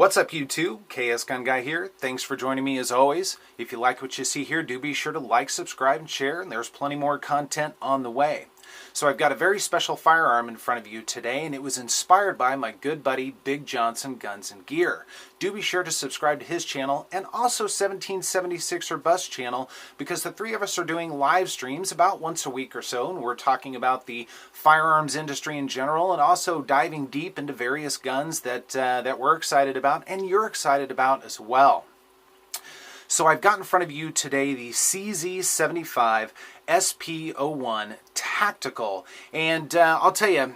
What's up YouTube? KS Gun Guy here. Thanks for joining me as always. If you like what you see here, do be sure to like, subscribe, and share, and there's plenty more content on the way. So I've got a very special firearm in front of you today, and it was inspired by my good buddy Big Johnson Guns and Gear. Do be sure to subscribe to his channel and also 1776 or Bust channel, because the three of us are doing live streams about once a week or so, and we're talking about the firearms industry in general and also diving deep into various guns that we're excited about and you're excited about as well. So I've got in front of you today the CZ75 SP-01 Tactical, and I'll tell you,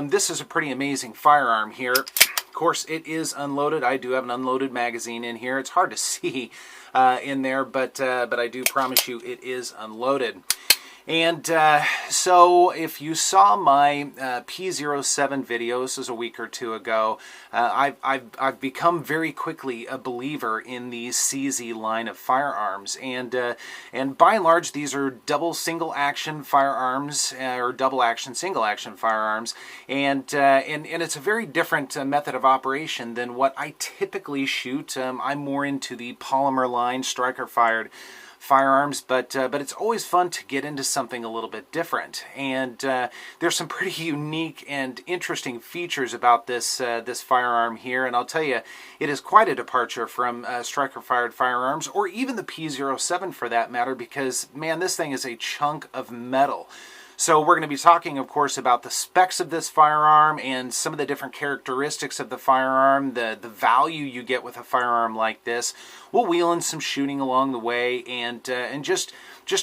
this is a pretty amazing firearm here. Of course, it is unloaded. I do have an unloaded magazine in here. It's hard to see in there, but I do promise you it is unloaded. And so if you saw my P-07 video, this was a week or two ago, I've become very quickly a believer in the CZ line of firearms. And by and large, these are double single action firearms, or double action single action firearms. And it's a very different method of operation than what I typically shoot. I'm more into the polymer line, striker fired firearms, but it's always fun to get into something a little bit different. And there's some pretty unique and interesting features about this firearm here, and I'll tell you, it is quite a departure from striker-fired firearms, or even the P-07 for that matter, because, man, this thing is a chunk of metal. So we're going to be talking, of course, about the specs of this firearm and some of the different characteristics of the firearm, the value you get with a firearm like this. We'll wheel in some shooting along the way and just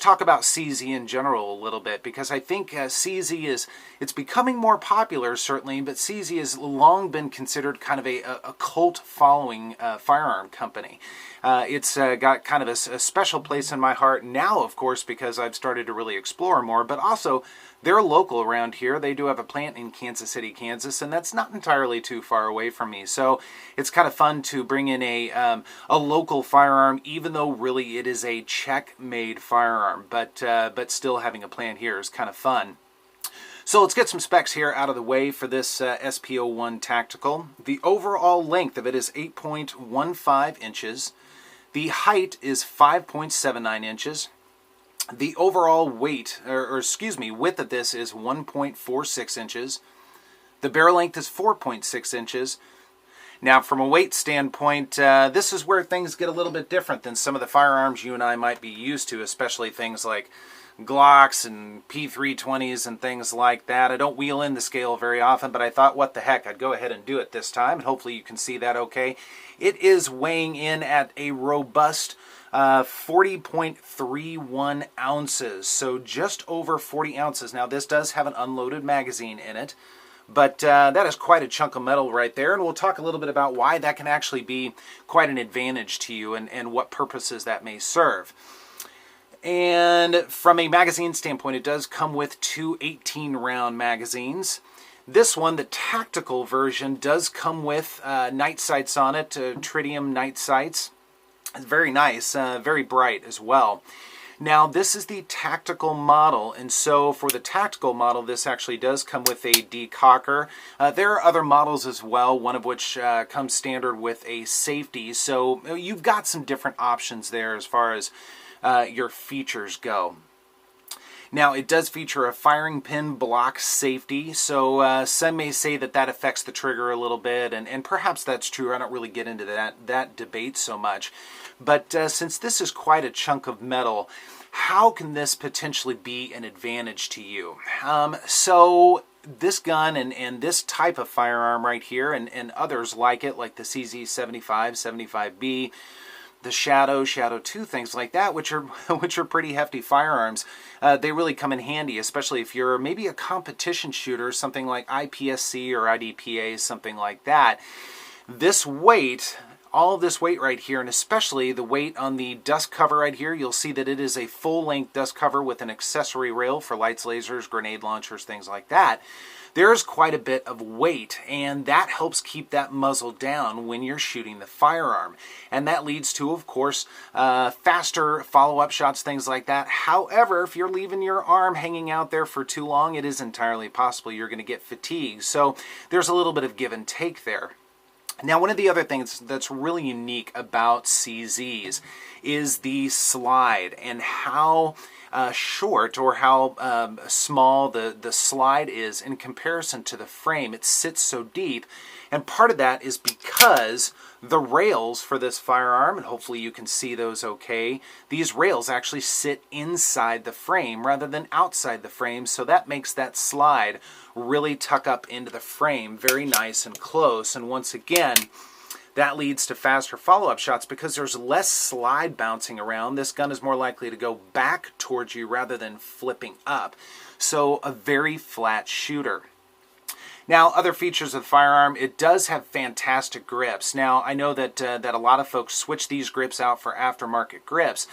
talk about CZ in general a little bit, because I think CZ it's becoming more popular, certainly, but CZ has long been considered kind of a cult following firearm company. It's got kind of a special place in my heart now, of course, because I've started to really explore more, but also they're local around here. They do have a plant in Kansas City, Kansas, and that's not entirely too far away from me. So it's kind of fun to bring in a local firearm, even though really it is a Czech-made firearm, but still having a plant here is kind of fun. So let's get some specs here out of the way for this SP-01 Tactical. The overall length of it is 8.15 inches. The height is 5.79 inches. The overall weight, width of this is 1.46 inches. The barrel length is 4.6 inches. Now, from a weight standpoint, this is where things get a little bit different than some of the firearms you and I might be used to, especially things like Glocks and P320s and things like that. I don't wheel in the scale very often, but I thought, what the heck, I'd go ahead and do it this time, and hopefully you can see that okay. It is weighing in at a robust 40.31 ounces, so just over 40 ounces. Now, this does have an unloaded magazine in it, but that is quite a chunk of metal right there, and we'll talk a little bit about why that can actually be quite an advantage to you and what purposes that may serve. And from a magazine standpoint, it does come with two 18-round magazines. This one, the tactical version, does come with night sights on it, tritium night sights. It's very nice, very bright as well. Now, this is the tactical model, and so for the tactical model, this actually does come with a decocker. There are other models as well, one of which comes standard with a safety, so you've got some different options there as far as your features go. Now, it does feature a firing pin block safety, so some may say that affects the trigger a little bit, and perhaps that's true. I don't really get into that debate so much. But since this is quite a chunk of metal, how can this potentially be an advantage to you? So this gun and this type of firearm right here, and others like it, like the CZ75, 75B, the Shadow 2, things like that, which are pretty hefty firearms. They really come in handy, especially if you're maybe a competition shooter, something like IPSC or IDPA, something like that. This weight, all of this weight right here, and especially the weight on the dust cover right here, you'll see that it is a full-length dust cover with an accessory rail for lights, lasers, grenade launchers, things like that. There's quite a bit of weight, and that helps keep that muzzle down when you're shooting the firearm. And that leads to, of course, faster follow-up shots, things like that. However, if you're leaving your arm hanging out there for too long, it is entirely possible you're going to get fatigued. So there's a little bit of give and take there. Now, one of the other things that's really unique about CZs is the slide and how short or how small the slide is in comparison to the frame. It sits so deep, and part of that is because the rails for this firearm, and hopefully you can see those okay, these rails actually sit inside the frame rather than outside the frame, so that makes that slide really tuck up into the frame very nice and close. And once again, that leads to faster follow-up shots because there's less slide bouncing around. This gun is more likely to go back towards you rather than flipping up. So a very flat shooter. Now, other features of the firearm, it does have fantastic grips. Now, I know that that a lot of folks switch these grips out for aftermarket grips.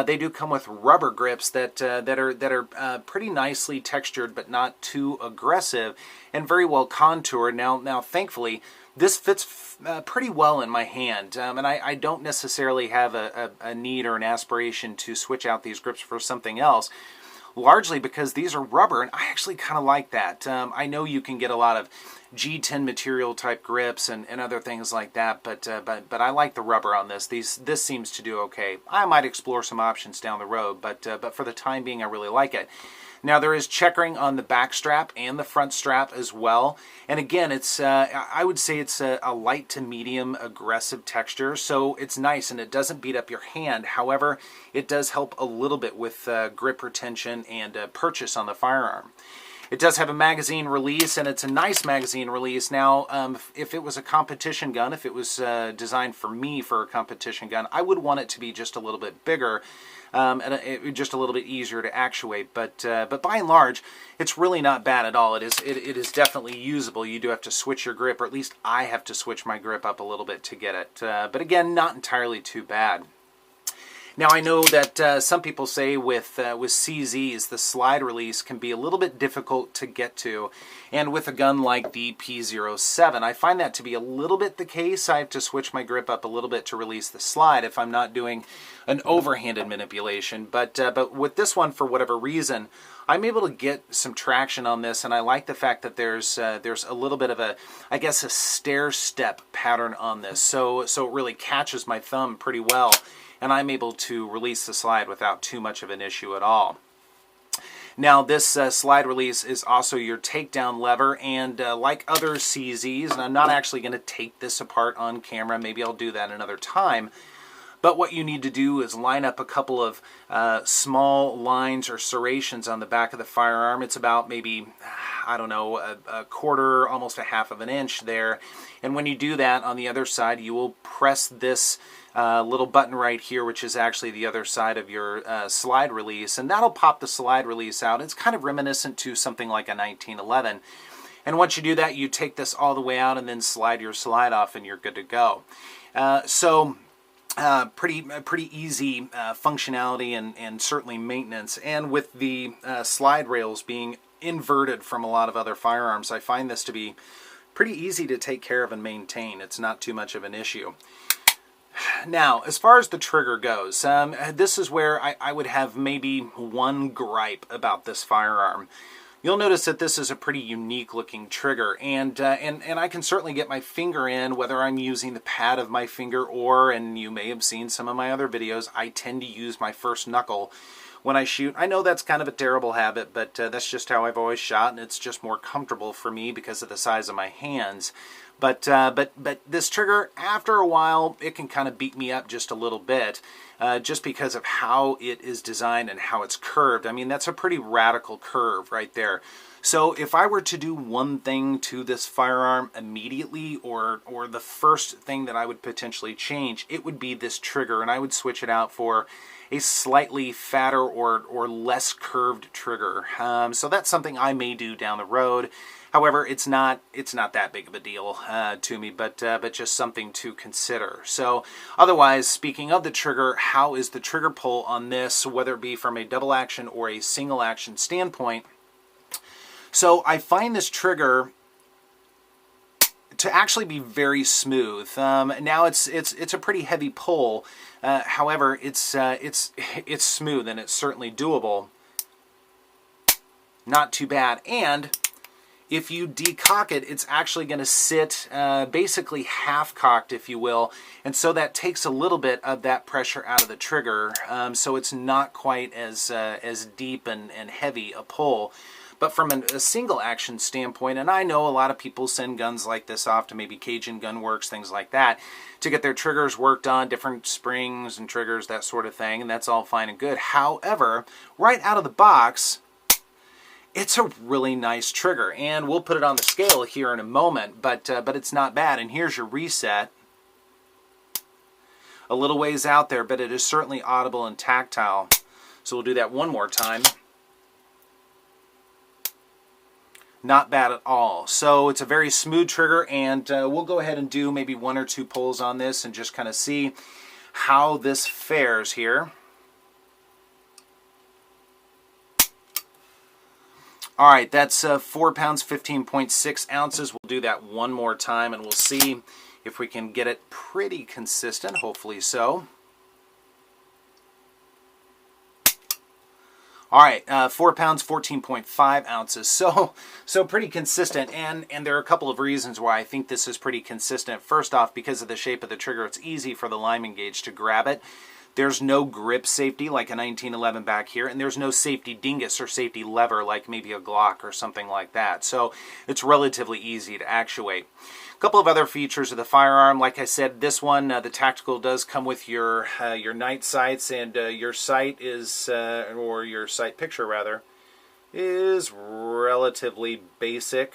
They do come with rubber grips that are pretty nicely textured, but not too aggressive, and very well contoured. Now, thankfully, this fits pretty well in my hand, and I don't necessarily have a need or an aspiration to switch out these grips for something else. Largely because these are rubber, and I actually kind of like that. I know you can get a lot of G10 material type grips and other things like that, but I like the rubber on this. This seems to do okay. I might explore some options down the road, but for the time being, I really like it. Now, there is checkering on the back strap and the front strap as well. And again, it's I would say it's a light to medium aggressive texture, so it's nice and it doesn't beat up your hand. However, it does help a little bit with grip retention and purchase on the firearm. It does have a magazine release, and it's a nice magazine release. Now, if it was a competition gun, if it was designed for me for a competition gun, I would want it to be just a little bit bigger. And just a little bit easier to actuate, but by and large, it's really not bad at all. It is definitely usable. You do have to switch your grip, or at least I have to switch my grip up a little bit to get it. But again, not entirely too bad. Now, I know that some people say with CZs, the slide release can be a little bit difficult to get to. And with a gun like the P-07, I find that to be a little bit the case. I have to switch my grip up a little bit to release the slide if I'm not doing an overhanded manipulation. But with this one, for whatever reason, I'm able to get some traction on this, and I like the fact that there's a little bit of a, I guess, a stair-step pattern on this. So it really catches my thumb pretty well, and I'm able to release the slide without too much of an issue at all. Now, this slide release is also your takedown lever, and like other CZs, and I'm not actually going to take this apart on camera, maybe I'll do that another time, but what you need to do is line up a couple of small lines or serrations on the back of the firearm. It's about maybe, I don't know, a quarter, almost a half of an inch there. And when you do that, on the other side, you will press this little button right here, which is actually the other side of your slide release, and that'll pop the slide release out. It's kind of reminiscent to something like a 1911. And once you do that, you take this all the way out and then slide your slide off, and you're good to go. Pretty easy functionality and certainly maintenance. And with the slide rails being inverted from a lot of other firearms, I find this to be pretty easy to take care of and maintain. It's not too much of an issue. Now, as far as the trigger goes, this is where I would have maybe one gripe about this firearm. You'll notice that this is a pretty unique looking trigger, and I can certainly get my finger in, whether I'm using the pad of my finger or, and you may have seen some of my other videos, I tend to use my first knuckle when I shoot. I know that's kind of a terrible habit, but that's just how I've always shot, and it's just more comfortable for me because of the size of my hands. But this trigger, after a while, it can kind of beat me up just a little bit, just because of how it is designed and how it's curved. I mean, that's a pretty radical curve right there. So if I were to do one thing to this firearm immediately, or the first thing that I would potentially change, it would be this trigger, and I would switch it out for a slightly fatter or less curved trigger. So that's something I may do down the road. However, it's not that big of a deal to me, but just something to consider. So otherwise, speaking of the trigger, how is the trigger pull on this, whether it be from a double action or a single action standpoint? So I find this trigger to actually be very smooth. Now it's a pretty heavy pull. However, it's smooth, and it's certainly doable. Not too bad, and If you decock it, it's actually going to sit basically half-cocked, if you will, and so that takes a little bit of that pressure out of the trigger, so it's not quite as deep and heavy a pull. But from a single action standpoint, and I know a lot of people send guns like this off to maybe Cajun Gun Works, things like that, to get their triggers worked on, different springs and triggers, that sort of thing, and that's all fine and good. However, right out of the box, it's a really nice trigger, and we'll put it on the scale here in a moment, but it's not bad. And here's your reset. A little ways out there, but it is certainly audible and tactile. So we'll do that one more time. Not bad at all. So it's a very smooth trigger, and we'll go ahead and do maybe 1 or 2 pulls on this and just kind of see how this fares here. All right, that's 4 pounds, 15.6 ounces. We'll do that one more time, and we'll see if we can get it pretty consistent. Hopefully so. All right, 4 pounds, 14.5 ounces. So pretty consistent, and there are a couple of reasons why I think this is pretty consistent. First off, because of the shape of the trigger, it's easy for the lineman gauge to grab it. There's no grip safety like a 1911 back here, and there's no safety dingus or safety lever like maybe a Glock or something like that. So it's relatively easy to actuate. A couple of other features of the firearm, like I said, this one, the tactical, does come with your night sights, and your sight is, or your sight picture rather, is relatively basic.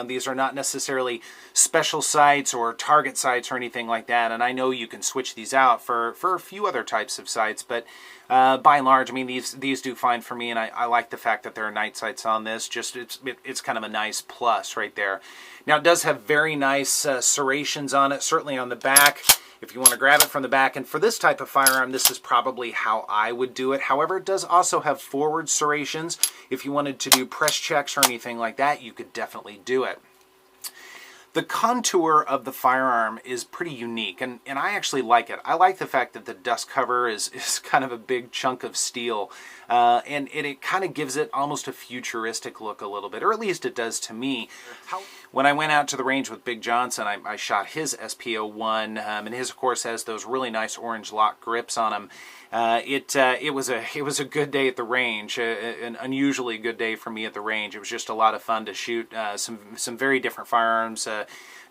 These are not necessarily special sights or target sights or anything like that, and I know you can switch these out for a few other types of sights, but by and large, I mean, these do fine for me, and I like the fact that there are night sights on this. Just it's kind of a nice plus right there. Now, it does have very nice serrations on it, certainly on the back, if you want to grab it from the back. And for this type of firearm, this is probably how I would do it. However, it does also have forward serrations. If you wanted to do press checks or anything like that, you could definitely do it. The contour of the firearm is pretty unique, and I actually like it. I like the fact that the dust cover is kind of a big chunk of steel, and it kind of gives it almost a futuristic look a little bit, or at least it does to me. When I went out to the range with Big Johnson, I shot his SP-01, and his, of course, has those really nice orange lock grips on them. It was a good day at the range, an unusually good day for me at the range. It was just a lot of fun to shoot some very different firearms,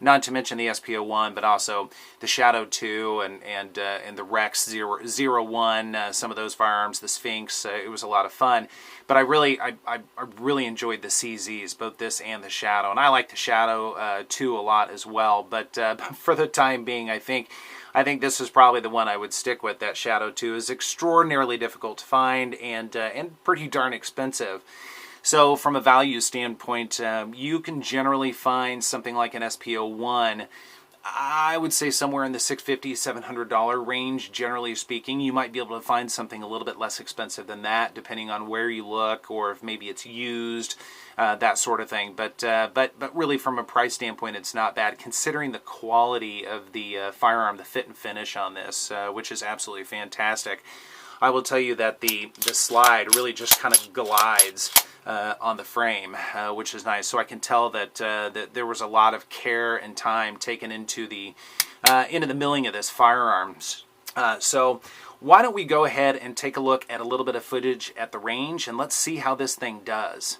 not to mention the SP-01, but also the Shadow 2 and the Rex 01, some of those firearms, the Sphinx. It was a lot of fun. But I really enjoyed the CZs, both this and the Shadow, and I like the Shadow 2 a lot as well. But for the time being, I think this is probably the one I would stick with. That Shadow 2 is extraordinarily difficult to find and pretty darn expensive. So from a value standpoint, you can generally find something like an SP-01, I would say somewhere in the $650, $700 range, generally speaking. You might be able to find something a little bit less expensive than that, depending on where you look, or if maybe it's used, that sort of thing. But really, from a price standpoint, it's not bad, considering the quality of the firearm, the fit and finish on this, which is absolutely fantastic. I will tell you that the slide really just kind of glides on the frame, which is nice. So I can tell that there was a lot of care and time taken into the milling of this firearms. So why don't we go ahead and take a look at a little bit of footage at the range, and let's see how this thing does.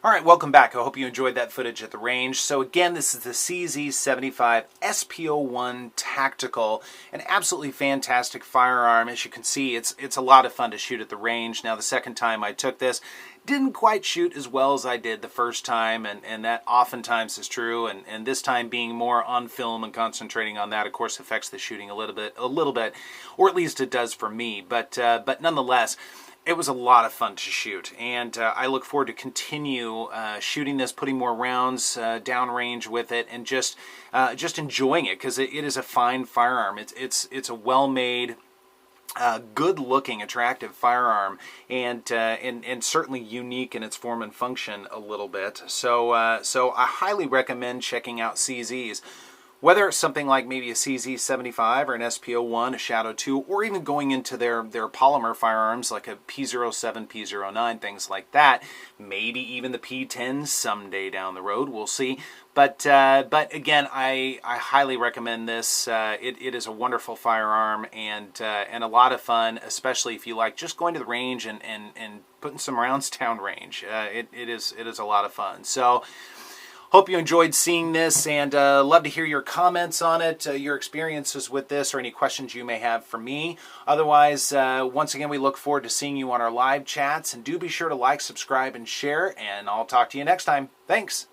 All right, welcome back. I hope you enjoyed that footage at the range. So again, this is the CZ75 SP-01 Tactical, an absolutely fantastic firearm. As you can see, it's a lot of fun to shoot at the range. Now, the second time I took this, didn't quite shoot as well as I did the first time, and that oftentimes is true. And this time being more on film and concentrating on that, of course, affects the shooting a little bit, or at least it does for me. But nonetheless, it was a lot of fun to shoot, and I look forward to continue shooting this, putting more rounds downrange with it, and just enjoying it, because it is a fine firearm. It's a well-made, good-looking, attractive firearm, and certainly unique in its form and function a little bit. So I highly recommend checking out CZs. Whether it's something like maybe a CZ75 or an SP-01, a Shadow 2, or even going into their polymer firearms like a P-07, P-09, things like that. Maybe even the P-10 someday down the road. We'll see. But again, I highly recommend this. It is a wonderful firearm and a lot of fun, especially if you like just going to the range and putting some rounds downrange. It is a lot of fun. So, hope you enjoyed seeing this, and love to hear your comments on it, your experiences with this, or any questions you may have for me. Otherwise, once again, we look forward to seeing you on our live chats, and do be sure to like, subscribe, and share, and I'll talk to you next time. Thanks.